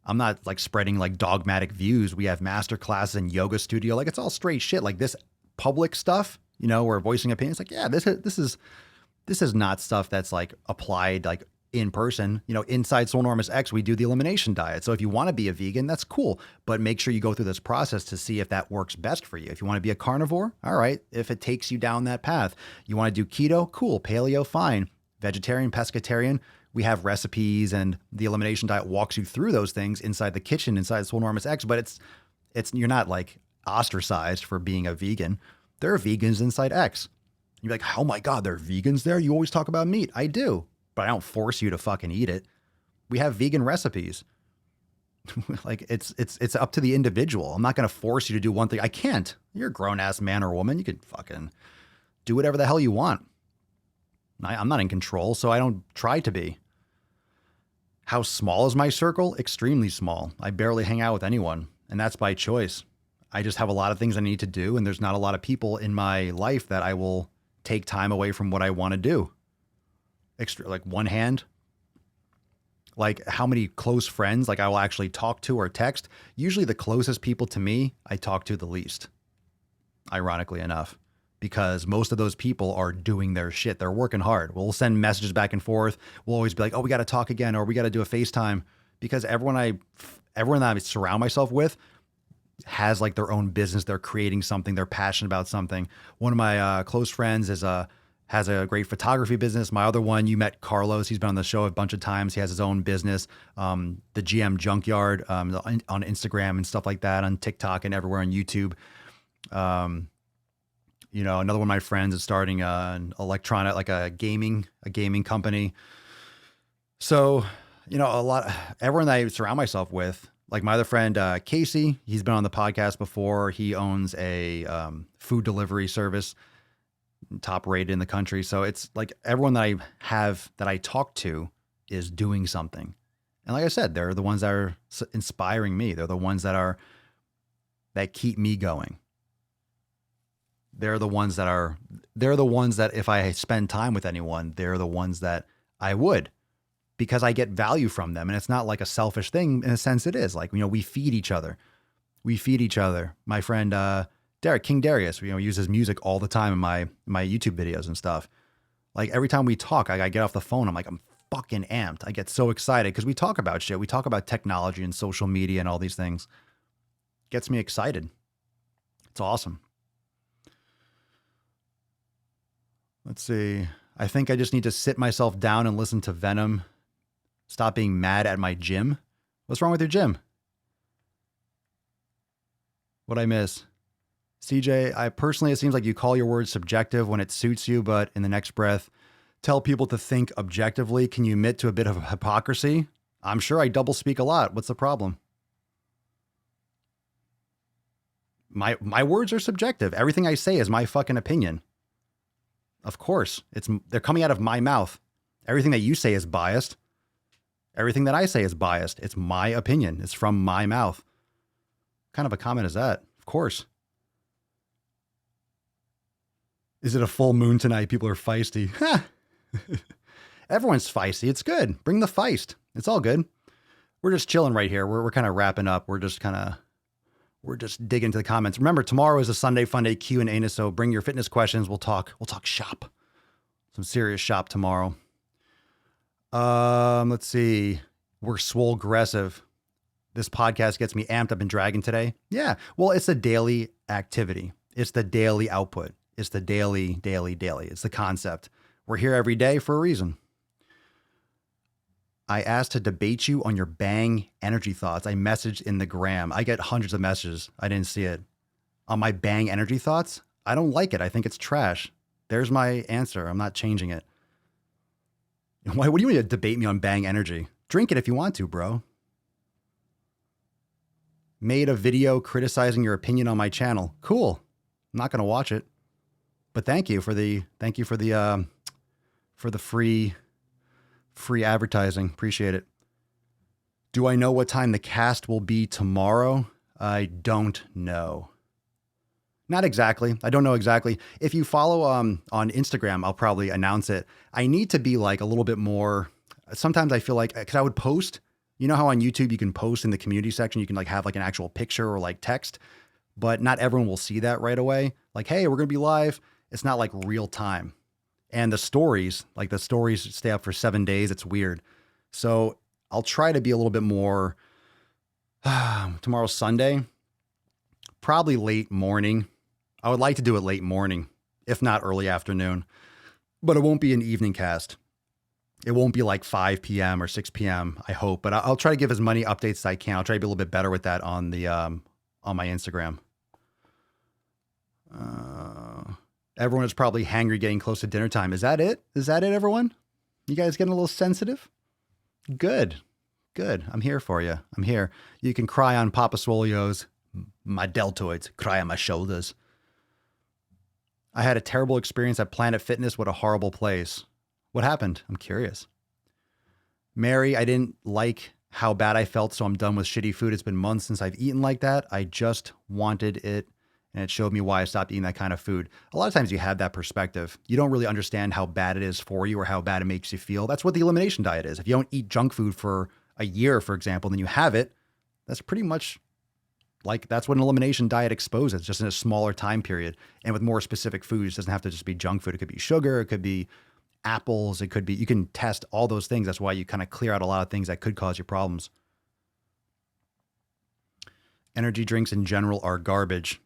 I'm not spreading dogmatic views. We have master classes and yoga studio. It's all straight shit. This public stuff, we're voicing opinions. Yeah, this is not stuff that's applied in person. Inside Swolenormous X, we do the elimination diet. So if you want to be a vegan, that's cool. But make sure you go through this process to see if that works best for you. If you want to be a carnivore, all right. If it takes you down that path, you want to do keto, cool. Paleo, fine. Vegetarian, pescatarian, we have recipes, and the elimination diet walks you through those things inside the kitchen, inside Swolenormous X. But you're not ostracized for being a vegan. There are vegans inside X. You're like, oh my God, there are vegans there? You always talk about meat. I do. But I don't force you to fucking eat it. We have vegan recipes. It's up to the individual. I'm not going to force you to do one thing. I can't. You're a grown ass man or woman. You can fucking do whatever the hell you want. I'm not in control, so I don't try to be. How small is my circle? Extremely small. I barely hang out with anyone, and that's by choice. I just have a lot of things I need to do, and there's not a lot of people in my life that I will take time away from what I want to do. Like one hand, like how many close friends like I will actually talk to or text. Usually the closest people to me, I talk to the least, ironically enough, because most of those people are doing their shit. They're working hard. We'll send messages back and forth. We'll always be like, oh, we got to talk again, or we got to do a FaceTime, because everyone that I surround myself with has like their own business. They're creating something. They're passionate about something. One of my close friends has a great photography business. My other one, you met Carlos. He's been on the show a bunch of times. He has his own business, the GM Junkyard, on Instagram and stuff like that, on TikTok and everywhere on YouTube. Another one of my friends is starting an electronic, like a gaming company. So, everyone that I surround myself with, like my other friend, Casey, he's been on the podcast before. He owns a food delivery service, top rated in the country. So it's like everyone that I talk to is doing something. And like I said, they're the ones that are inspiring me. They're the ones that keep me going. They're the ones that if I spend time with anyone, they're the ones that I would, because I get value from them. And it's not like a selfish thing. In a sense, it is like, we feed each other. My friend, King Darius, uses music all the time in my YouTube videos and stuff. Like every time we talk, I get off the phone, I'm fucking amped. I get so excited because we talk about shit. We talk about technology and social media and all these things. Gets me excited. It's awesome. Let's see. I think I just need to sit myself down and listen to Venom. Stop being mad at my gym. What's wrong with your gym? What'd I miss? CJ, it seems like you call your words subjective when it suits you, but in the next breath, tell people to think objectively. Can you admit to a bit of hypocrisy? I'm sure I double speak a lot. What's the problem? My words are subjective. Everything I say is my fucking opinion. Of course, they're coming out of my mouth. Everything that you say is biased. Everything that I say is biased. It's my opinion. It's from my mouth. What kind of a comment is that? Of course. Is it a full moon tonight? People are feisty. Everyone's feisty. It's good. Bring the feist. It's all good. We're just chilling right here. We're kind of wrapping up. We're just digging into the comments. Remember, tomorrow is a Sunday Funday Q&A, so bring your fitness questions. We'll talk shop. Some serious shop tomorrow. Let's see. We're swole aggressive. This podcast gets me amped. I've been dragging today. Yeah. Well, it's a daily activity. It's the daily output. It's the daily. It's the concept. We're here every day for a reason. I asked to debate you on your bang energy thoughts. I messaged in the gram. I get hundreds of messages. I didn't see it. On my bang energy thoughts? I don't like it. I think it's trash. There's my answer. I'm not changing it. What do you mean to debate me on bang energy? Drink it if you want to, bro. Made a video criticizing your opinion on my channel. Cool. I'm not going to watch it. But thank you for the free advertising. Appreciate it. Do I know what time the cast will be tomorrow? I don't know. Not exactly. I don't know exactly. If you follow on Instagram, I'll probably announce it. I need to be like a little bit more. Sometimes I feel like, because I would post, you know how on YouTube you can post in the community section, you can like have like an actual picture or like text, but not everyone will see that right away. Like, hey, we're going to be live. It's not like real time. And the stories stay up for 7 days. It's weird. So I'll try to be a little bit more. Tomorrow's Sunday, probably late morning. I would like to do it late morning, if not early afternoon, but it won't be an evening cast. It won't be like 5 p.m. or 6 p.m. I hope, but I'll try to give as many updates as I can. I'll try to be a little bit better with that on my Instagram. Everyone is probably hangry getting close to dinner time. Is that it? Is that it, everyone? You guys getting a little sensitive? Good. I'm here for you. I'm here. You can cry on Papa Swolio's, my deltoids, cry on my shoulders. I had a terrible experience at Planet Fitness. What a horrible place. What happened? I'm curious. Mary, I didn't like how bad I felt, so I'm done with shitty food. It's been months since I've eaten like that. I just wanted it, and it showed me why I stopped eating that kind of food. A lot of times you have that perspective. You don't really understand how bad it is for you or how bad it makes you feel. That's what the elimination diet is. If you don't eat junk food for a year, for example, then you have it, that's pretty much like that's what an elimination diet exposes, just in a smaller time period and with more specific foods. It doesn't have to just be junk food. It could be sugar. It could be apples. It could be, you can test all those things. That's why you kind of clear out a lot of things that could cause you problems. Energy drinks in general are garbage.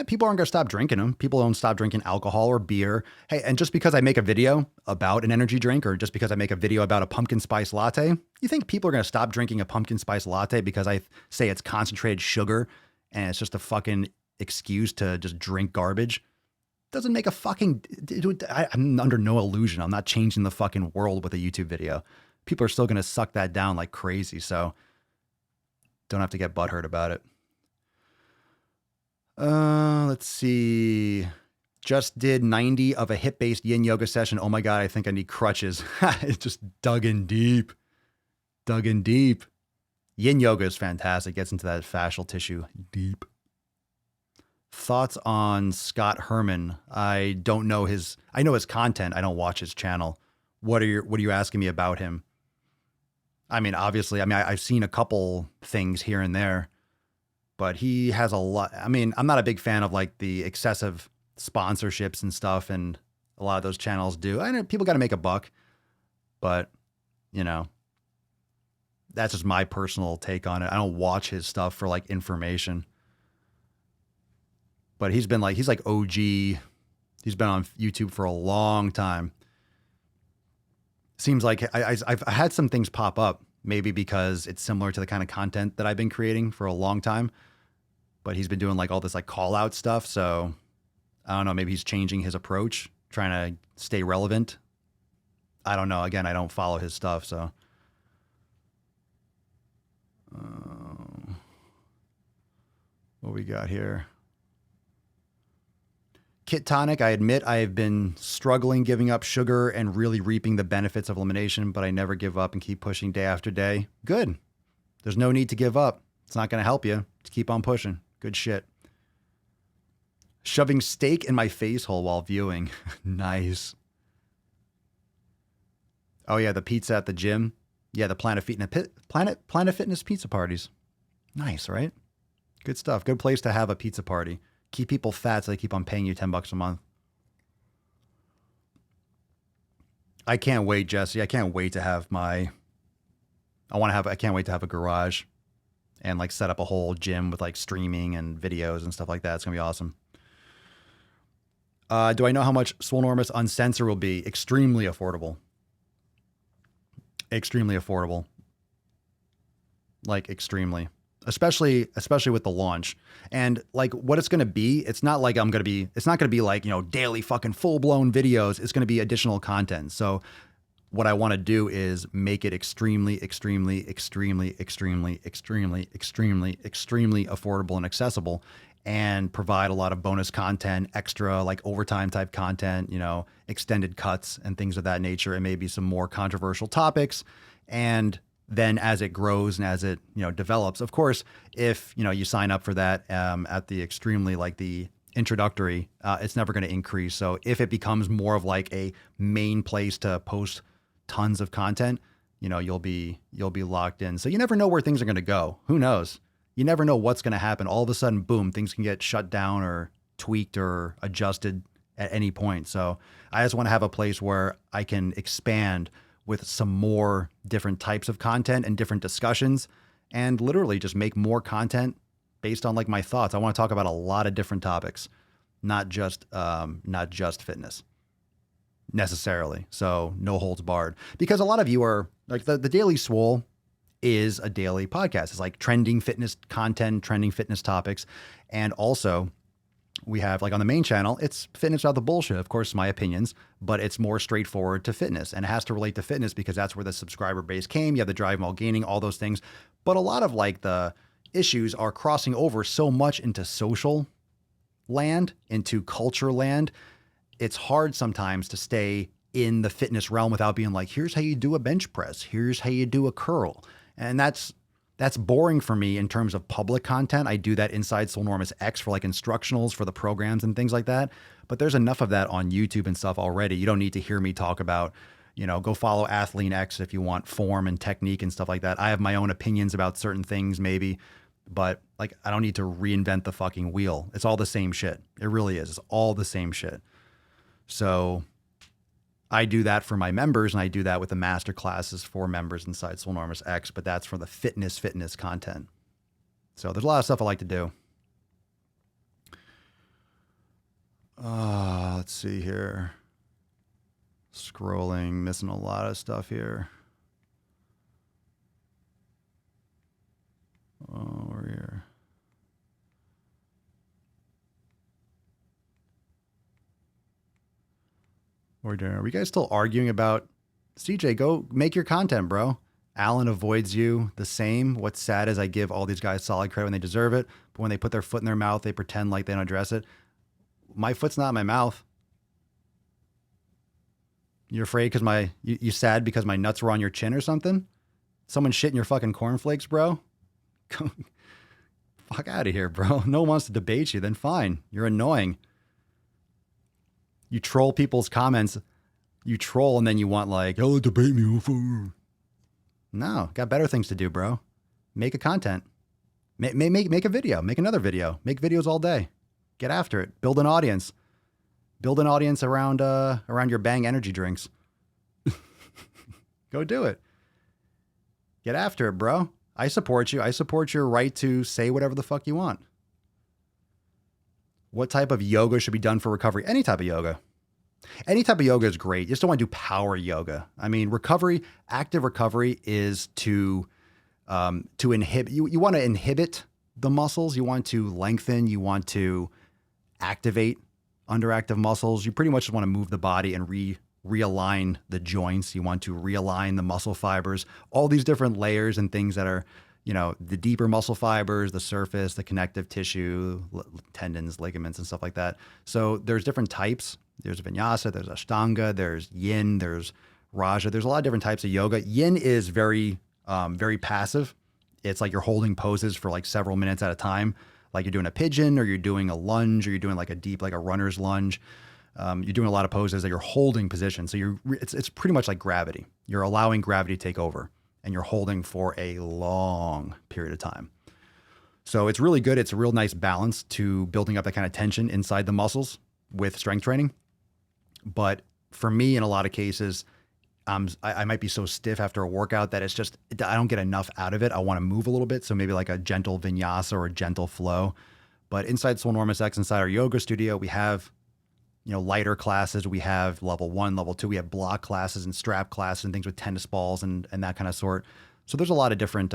People aren't going to stop drinking them. People don't stop drinking alcohol or beer. Hey, and just because I make a video about an energy drink or just because I make a video about a pumpkin spice latte, you think people are going to stop drinking a pumpkin spice latte because I say it's concentrated sugar and it's just a fucking excuse to just drink garbage? Doesn't make a fucking... I'm under no illusion. I'm not changing the fucking world with a YouTube video. People are still going to suck that down like crazy, so don't have to get butthurt about it. Let's see. Just did 90 of a hip-based yin yoga session. Oh my God, I think I need crutches. It just dug in deep. Dug in deep. Yin yoga is fantastic. Gets into that fascial tissue deep. Thoughts on Scott Herman? I don't know his... I know his content. I don't watch his channel. What are you asking me about him? I mean, obviously, I've seen a couple things here and there. But he has a lot. I mean, I'm not a big fan of like the excessive sponsorships and stuff. And a lot of those channels do. I know people got to make a buck, but you know, that's just my personal take on it. I don't watch his stuff for like information, but he's like OG. He's been on YouTube for a long time. Seems like I've had some things pop up, maybe because it's similar to the kind of content that I've been creating for a long time, but he's been doing like all this like call out stuff. So I don't know, maybe he's changing his approach, trying to stay relevant. I don't know. Again, I don't follow his stuff. So what we got here? Kit Tonic, I admit I have been struggling giving up sugar and really reaping the benefits of elimination, but I never give up and keep pushing day after day. Good. There's no need to give up. It's not going to help you. Just keep on pushing. Good shit. Shoving steak in my face hole while viewing. Nice. Oh yeah, the pizza at the gym. Yeah, the Planet Fitness pizza parties. Nice, right? Good stuff. Good place to have a pizza party. Keep people fat so they keep on paying you $10 a month. I can't wait, Jesse. I can't wait to have I can't wait to have a garage and like set up a whole gym with like streaming and videos and stuff like that. It's going to be awesome. Do I know how much Swolenormous UNCENSORED will be? Extremely affordable. Extremely affordable. Like extremely. Especially with the launch and like what it's going to be. It's not like it's not going to be like, you know, daily fucking full blown videos. It's going to be additional content. So what I want to do is make it extremely affordable and accessible and provide a lot of bonus content, extra like overtime type content, you know, extended cuts and things of that nature, and maybe some more controversial topics. And then as it grows and as it, you know, develops, of course, if, you know, you sign up for that at the extremely like the introductory, it's never going to increase. So if it becomes more of like a main place to post tons of content, you know, you'll be locked in. So you never know where things are going to go. Who knows? You never know what's going to happen. All of a sudden, boom, things can get shut down or tweaked or adjusted at any point. So I just want to have a place where I can expand with some more different types of content and different discussions and literally just make more content based on like my thoughts. I want to talk about a lot of different topics, not just fitness necessarily. So no holds barred, because a lot of you are like the Daily Swole is a daily podcast. It's like trending fitness content, trending fitness topics. And also we have like on the main channel, it's fitness without the bullshit. Of course, my opinions, but it's more straightforward to fitness, and it has to relate to fitness because that's where the subscriber base came. You have the drive while gaining, all those things. But a lot of like the issues are crossing over so much into social land, into culture land. It's hard sometimes to stay in the fitness realm without being like, here's how you do a bench press, here's how you do a curl. And that's boring for me in terms of public content. I do that inside Swolenormous X for like instructionals for the programs and things like that. But there's enough of that on YouTube and stuff already. You don't need to hear me talk about, go follow Athlean X if you want form and technique and stuff like that. I have my own opinions about certain things maybe, but like I don't need to reinvent the fucking wheel. It's all the same shit. It really is. It's all the same shit. So I do that for my members, and I do that with the master classes for members inside Swolenormous X, but that's for the fitness content. So there's a lot of stuff I like to do. Let's see here. Scrolling, missing a lot of stuff here. Over here. What are we doing? Are we guys still arguing about CJ? Go make your content, bro. Alan avoids you the same. What's sad is I give all these guys solid credit when they deserve it, but when they put their foot in their mouth, they pretend like they don't address it. My foot's not in my mouth. You're afraid because you sad because my nuts were on your chin or something? Someone shit in your fucking cornflakes, bro? Fuck out of here, bro. No one wants to debate you, then fine. You're annoying. You troll people's comments. You troll and then you want like, oh, debate me. No, got better things to do, bro. Make a content. Make a video. Make another video. Make videos all day. Get after it. Build an audience. Build an audience around your Bang energy drinks. Go do it. Get after it, bro. I support you. I support your right to say whatever the fuck you want. What type of yoga should be done for recovery? Any type of yoga. Any type of yoga is great. You just don't want to do power yoga. I mean, active recovery is to inhibit. You want to inhibit the muscles. You want to lengthen. You want to activate underactive muscles. You pretty much just want to move the body and realign the joints. You want to realign the muscle fibers. All these different layers and things that are, the deeper muscle fibers, the surface, the connective tissue, tendons, ligaments, and stuff like that. So there's different types. There's vinyasa, there's ashtanga, there's yin, there's raja. There's a lot of different types of yoga. Yin is very, very passive. It's like you're holding poses for like several minutes at a time. Like you're doing a pigeon, or you're doing a lunge, or you're doing like a deep, like a runner's lunge. You're doing a lot of poses that you're holding position. So it's pretty much like gravity. You're allowing gravity to take over, and you're holding for a long period of time. So it's really good. It's a real nice balance to building up that kind of tension inside the muscles with strength training. But for me, in a lot of cases, I might be so stiff after a workout that it's just, I don't get enough out of it. I want to move a little bit. So maybe like a gentle vinyasa or a gentle flow. But inside Swolenormous X, inside our yoga studio, we have, lighter classes. We have level 1, level 2. We have block classes and strap classes and things with tennis balls and that kind of sort. So there's a lot of different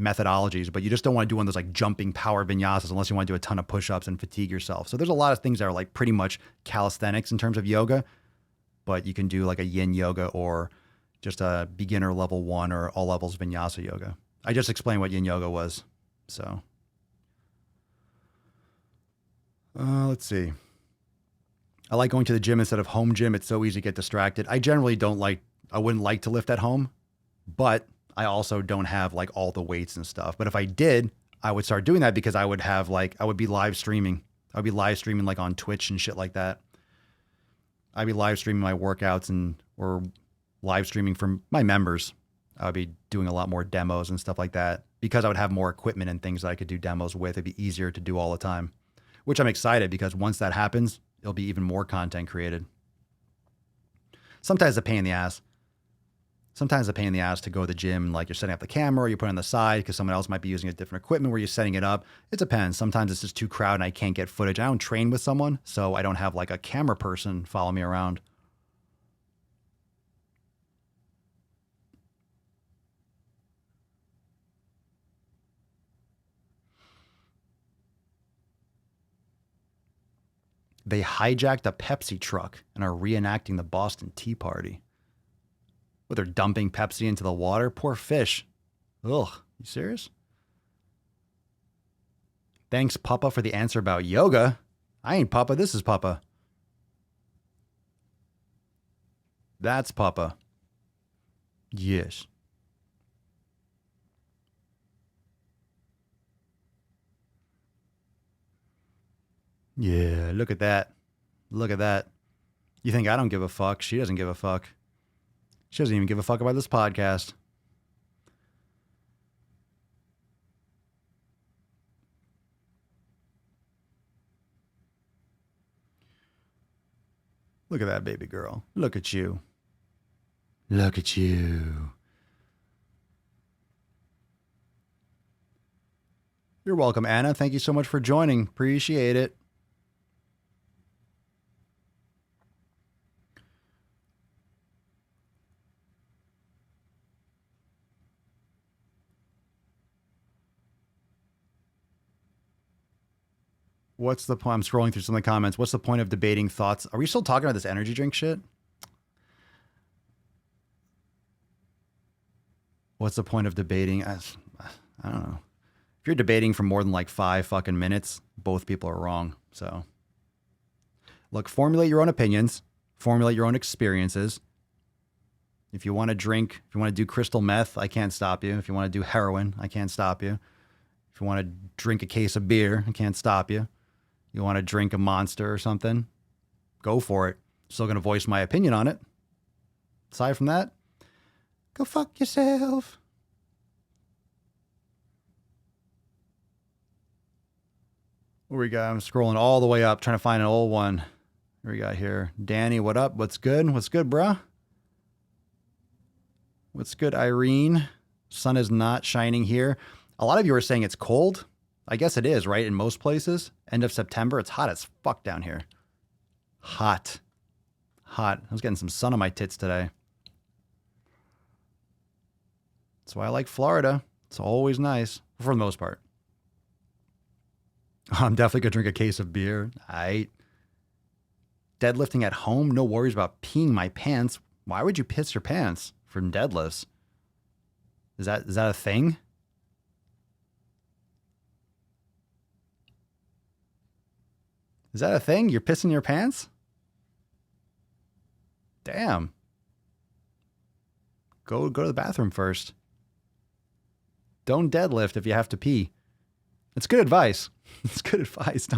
methodologies, but you just don't want to do one of those like jumping power vinyasas unless you want to do a ton of push-ups and fatigue yourself. So there's a lot of things that are like pretty much calisthenics in terms of yoga, but you can do like a yin yoga or just a beginner level 1 or all levels vinyasa yoga. I just explained what yin yoga was. So let's see. I like going to the gym instead of home gym. It's so easy to get distracted. I generally I wouldn't like to lift at home, but I also don't have like all the weights and stuff. But if I did, I would start doing that because I would be live streaming. I would be live streaming like on Twitch and shit like that. I'd be live streaming my workouts or live streaming from my members. I would be doing a lot more demos and stuff like that because I would have more equipment and things that I could do demos with. It'd be easier to do all the time, which I'm excited because once that happens, it'll be even more content created. Sometimes it's a pain in the ass. Sometimes it's a pain in the ass to go to the gym, like you're setting up the camera, or you put it on the side because someone else might be using a different equipment where you're setting it up. It depends. Sometimes it's just too crowded and I can't get footage. I don't train with someone, so I don't have like a camera person follow me around. They hijacked a Pepsi truck and are reenacting the Boston Tea Party. But they're dumping Pepsi into the water? Poor fish. Ugh, you serious? Thanks, Papa, for the answer about yoga. I ain't Papa, this is Papa. That's Papa. Yes. Yeah, look at that. Look at that. You think I don't give a fuck? She doesn't give a fuck. She doesn't even give a fuck about this podcast. Look at that baby girl. Look at you. Look at you. You're welcome, Anna. Thank you so much for joining. Appreciate it. What's the point? I'm scrolling through some of the comments. What's the point of debating thoughts? Are we still talking about this energy drink shit? What's the point of debating? I don't know. If you're debating for more than like 5 fucking minutes, both people are wrong. So, look, formulate your own opinions, formulate your own experiences. If you want to drink, if you want to do crystal meth, I can't stop you. If you want to do heroin, I can't stop you. If you want to drink a case of beer, I can't stop you. You want to drink a Monster or something, go for it. Still going to voice my opinion on it. Aside from that, go fuck yourself. What we got? I'm scrolling all the way up, trying to find an old one. What we got here? Danny, what up? What's good? What's good, bruh? What's good, Irene? Sun is not shining here. A lot of you are saying it's cold. I guess it is, right? In most places. End of September. It's hot as fuck down here. Hot. Hot. I was getting some sun on my tits today. That's why I like Florida. It's always nice. For the most part. I'm definitely going to drink a case of beer. Deadlifting at home. No worries about peeing my pants. Why would you piss your pants from deadlifts? Is that a thing? Is that a thing? You're pissing your pants? Damn. Go to the bathroom first. Don't deadlift if you have to pee. It's good advice. It's good advice.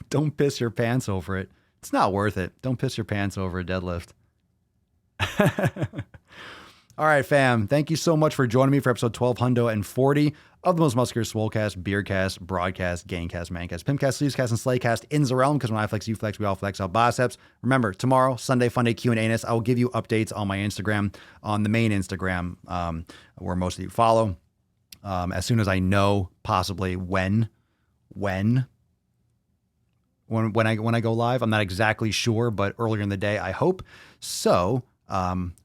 Don't piss your pants over it. It's not worth it. Don't piss your pants over a deadlift. All right, fam. Thank you so much for joining me for episode 1240 of the Most Muscular Swolecast, Beercast, Broadcast, Gaincast, Mancast, Pimpcast, Sleevescast, and Slaycast in the realm, because when I flex, you flex, we all flex our biceps. Remember, tomorrow, Sunday Funday Q&A, I will give you updates on my Instagram, on the main Instagram, where most of you follow. As soon as I know possibly when I go live. I'm not exactly sure, but earlier in the day, I hope. So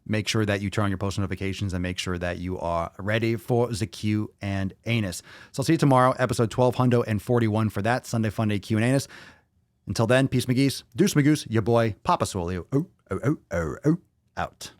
make sure that you turn on your post notifications and make sure that you are ready for the Q and Anus. So I'll see you tomorrow, episode 1241 for that Sunday Funday Q and Anus. Until then, peace, McGeese. Deuce, McGoose, your boy, Papa Swole, out.